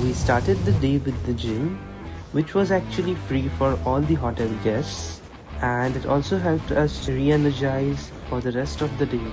we started the day with the gym, which was actually free for all the hotel guests, and it also helped us to re-energize for the rest of the day.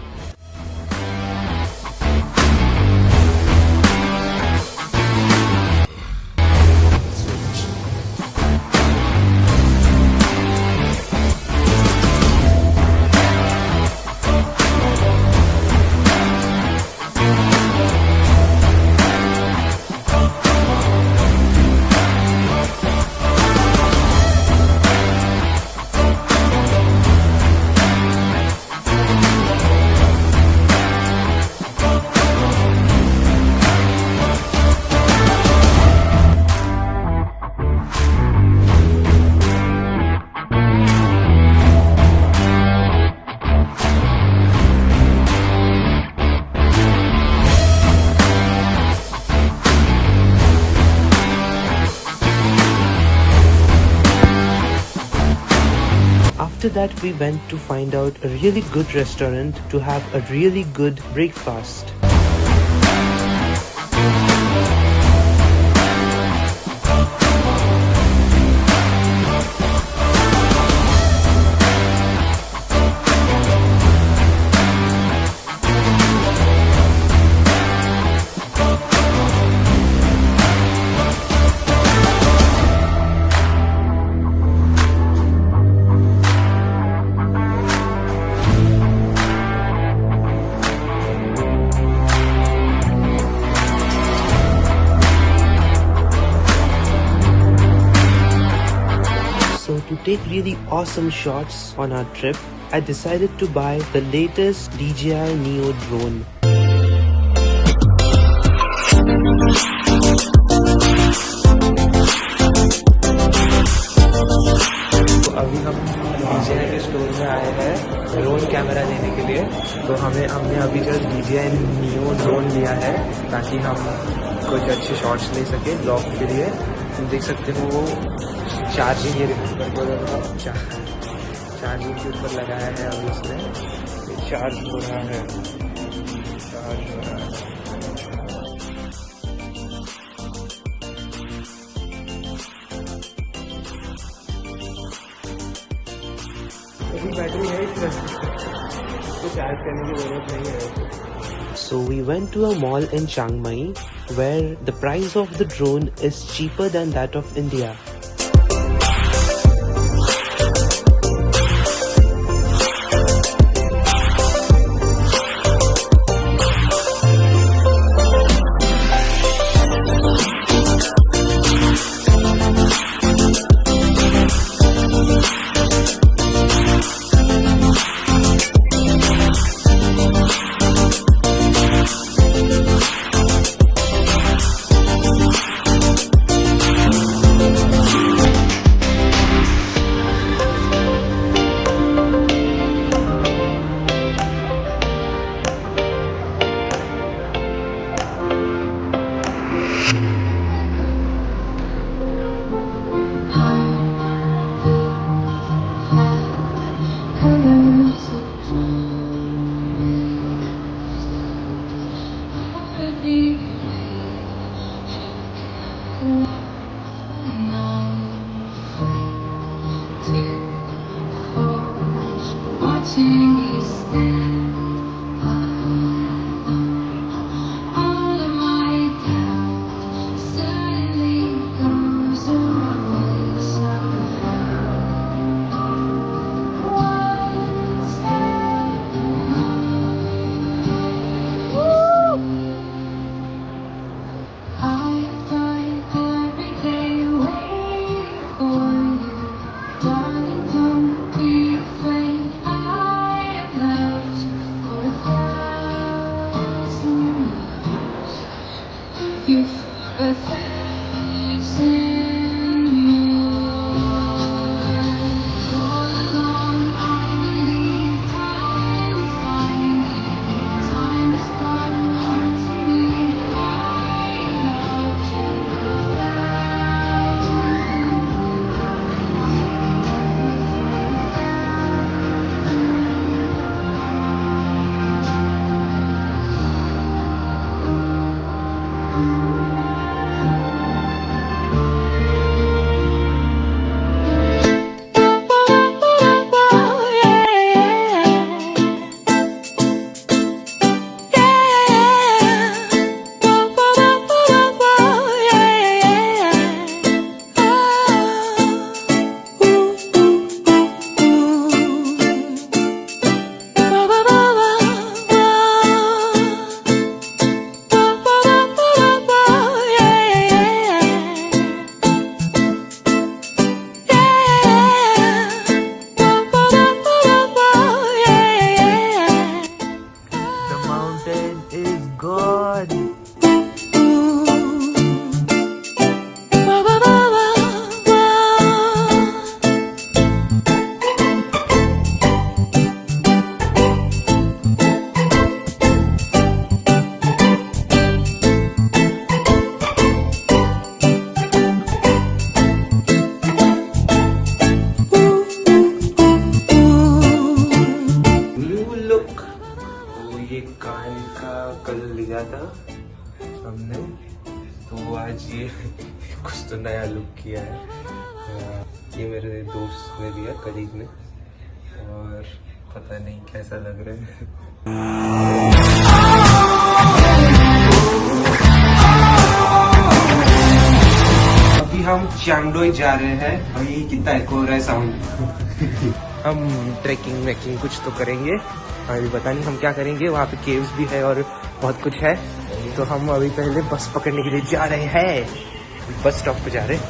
After that, we went to find out a really good restaurant to have a really good breakfast. So to take really awesome shots on our trip, I decided to buy the latest DJI Neo drone. तो अभी हम DJI के store में आए हैं drone camera लेने के लिए। तो हमने अभी जस्ट DJI Neo ड्रोन लिया है ताकि हम कुछ अच्छे शॉट्स ले सके ब्लॉग के लिए। तुम देख सकते हो वो चार्जिंग चार्जिंग के ऊपर लगाया है अभी इसमें चार्ज हो रहा है। बैटरी है इसमें, इसको चार्ज करने की जरूरत नहीं है। So we went to a mall in Chiang Mai where the price of the drone is cheaper than that of India. हमने, तो आज ये कुछ तो नया लुक किया है। ये मेरे दोस्त ने दिया, कलीग ने, और पता नहीं कैसा लग रहा है। अभी हम चियांगडोई जा रहे हैं। अभी कितना एको हो रहा है साउंड। हम ट्रैकिंग वैकिंग कुछ तो करेंगे, अभी पता नहीं हम क्या करेंगे। वहाँ पे केव्स भी है और बहुत कुछ है। तो हम अभी पहले बस पकड़ने के लिए जा रहे हैं, बस स्टॉप पे जा रहे हैं।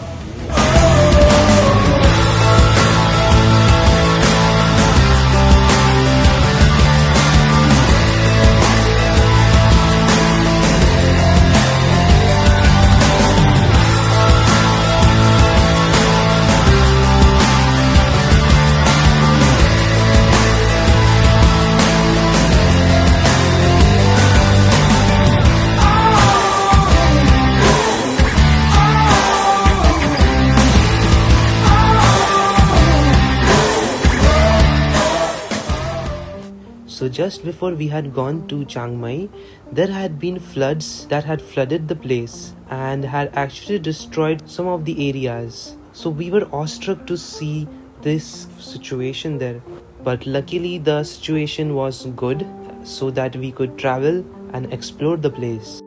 So just before we had gone to Chiang Mai, there had been floods that had flooded the place and had actually destroyed some of the areas. So we were awestruck to see this situation there. But luckily the situation was good so that we could travel and explore the place.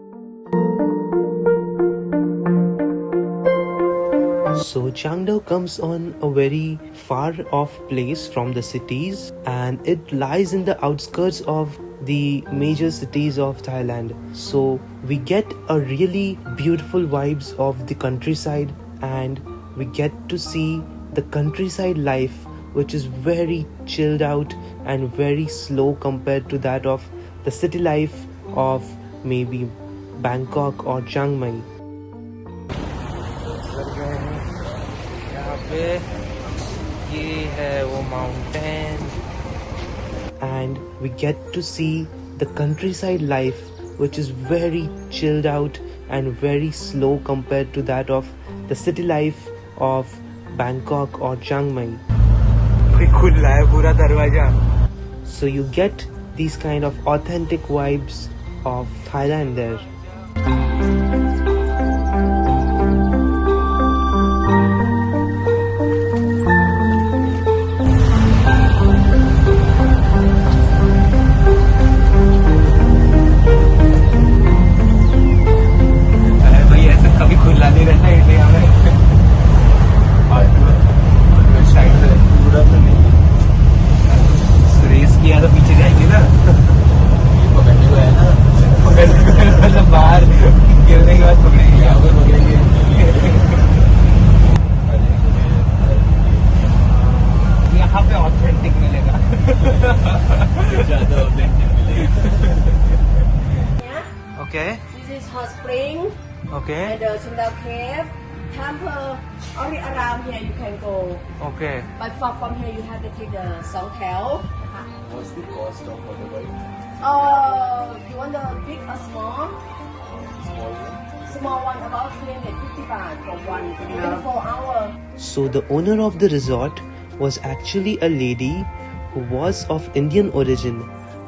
So Chiang Dao comes on a very far off place from the cities, and it lies in the outskirts of the major cities of Thailand. So we get a really beautiful vibes of the countryside, and we get to see the countryside life, which is very chilled out and very slow compared to that of the city life of maybe Bangkok or Chiang Mai. ये है वो mountain, and we get to see the countryside life, which is very chilled out and very slow compared to that of the city life of Bangkok or Chiang Mai. खुला है पूरा दरवाजा. So you get these kind of authentic vibes of Thailand there. Okay. This is hot spring. Okay. And the Chiang Dao cave. Temple. Only around here you can go. Okay. But from here you have to take the song tail. What's the cost of motorbike? You want the big or small? Small one. Small one about 350 baht for one. Within 4 hours. So the owner of the resort was actually a lady who was of Indian origin,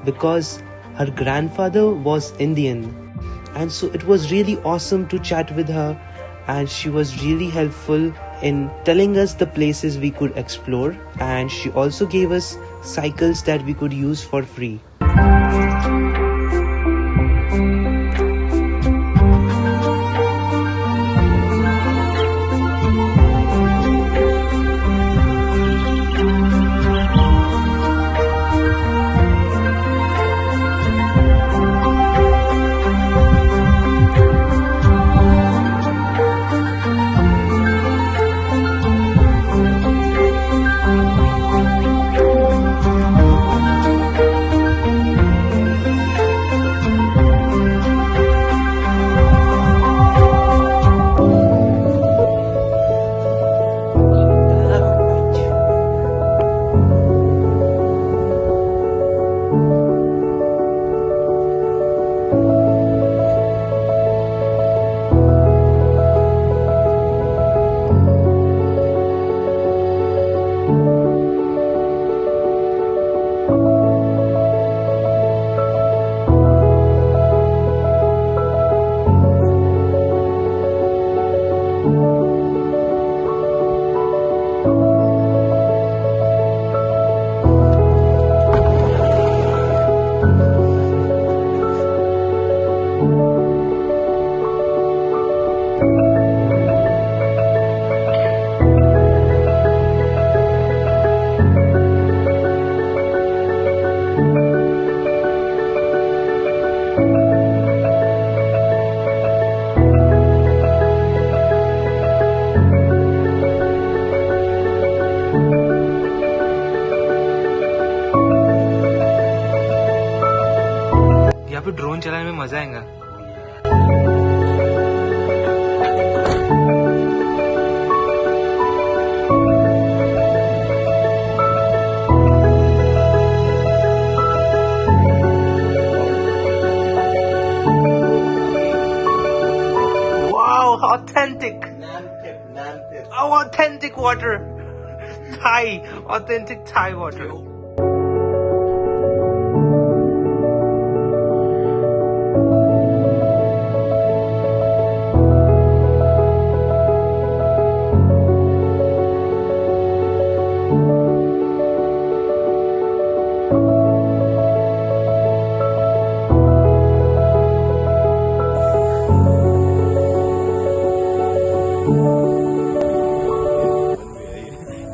because her grandfather was Indian, and so it was really awesome to chat with her, and she was really helpful in telling us the places we could explore, and she also gave us cycles that we could use for free. को drone चलाने में मजा आएगा। Wow, authentic. Oh, authentic water. Thai, authentic Thai water.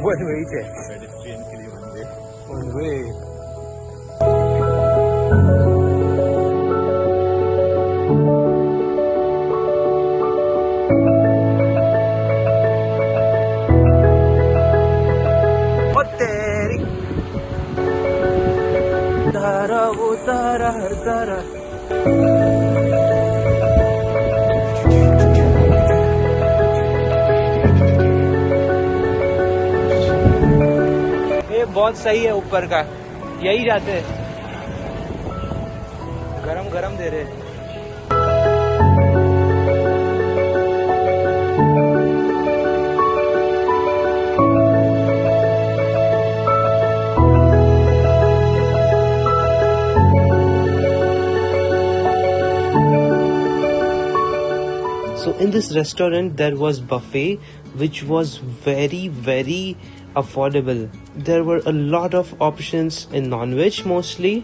One way है। Pedestrian के लिए one way। One way। ओ तेरी तारा वो तारा हर तारा। बहुत सही है ऊपर का, यही जाते हैं। गरम गरम दे रहे। So in this restaurant there was buffet which was very affordable. There were a lot of options in non-veg mostly.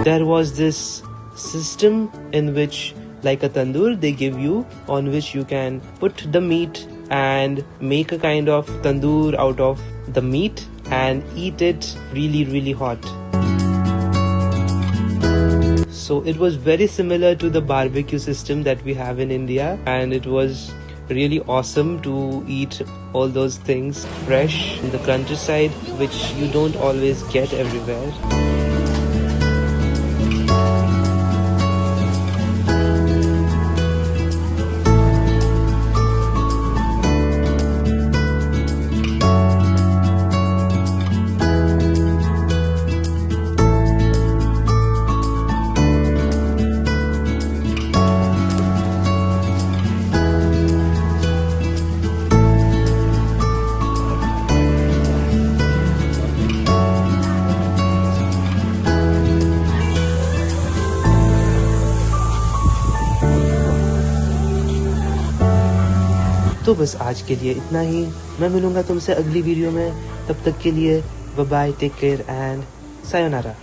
There was this system in which, like a tandoor, they give you, on which you can put the meat and make a kind of tandoor out of the meat and eat it really hot. So it was very similar to the barbecue system that we have in India, and it was really awesome to eat all those things fresh in the countryside, which you don't always get everywhere. तो बस आज के लिए इतना ही। मैं मिलूंगा तुमसे अगली वीडियो में। तब तक के लिए bye bye, take care and sayonara.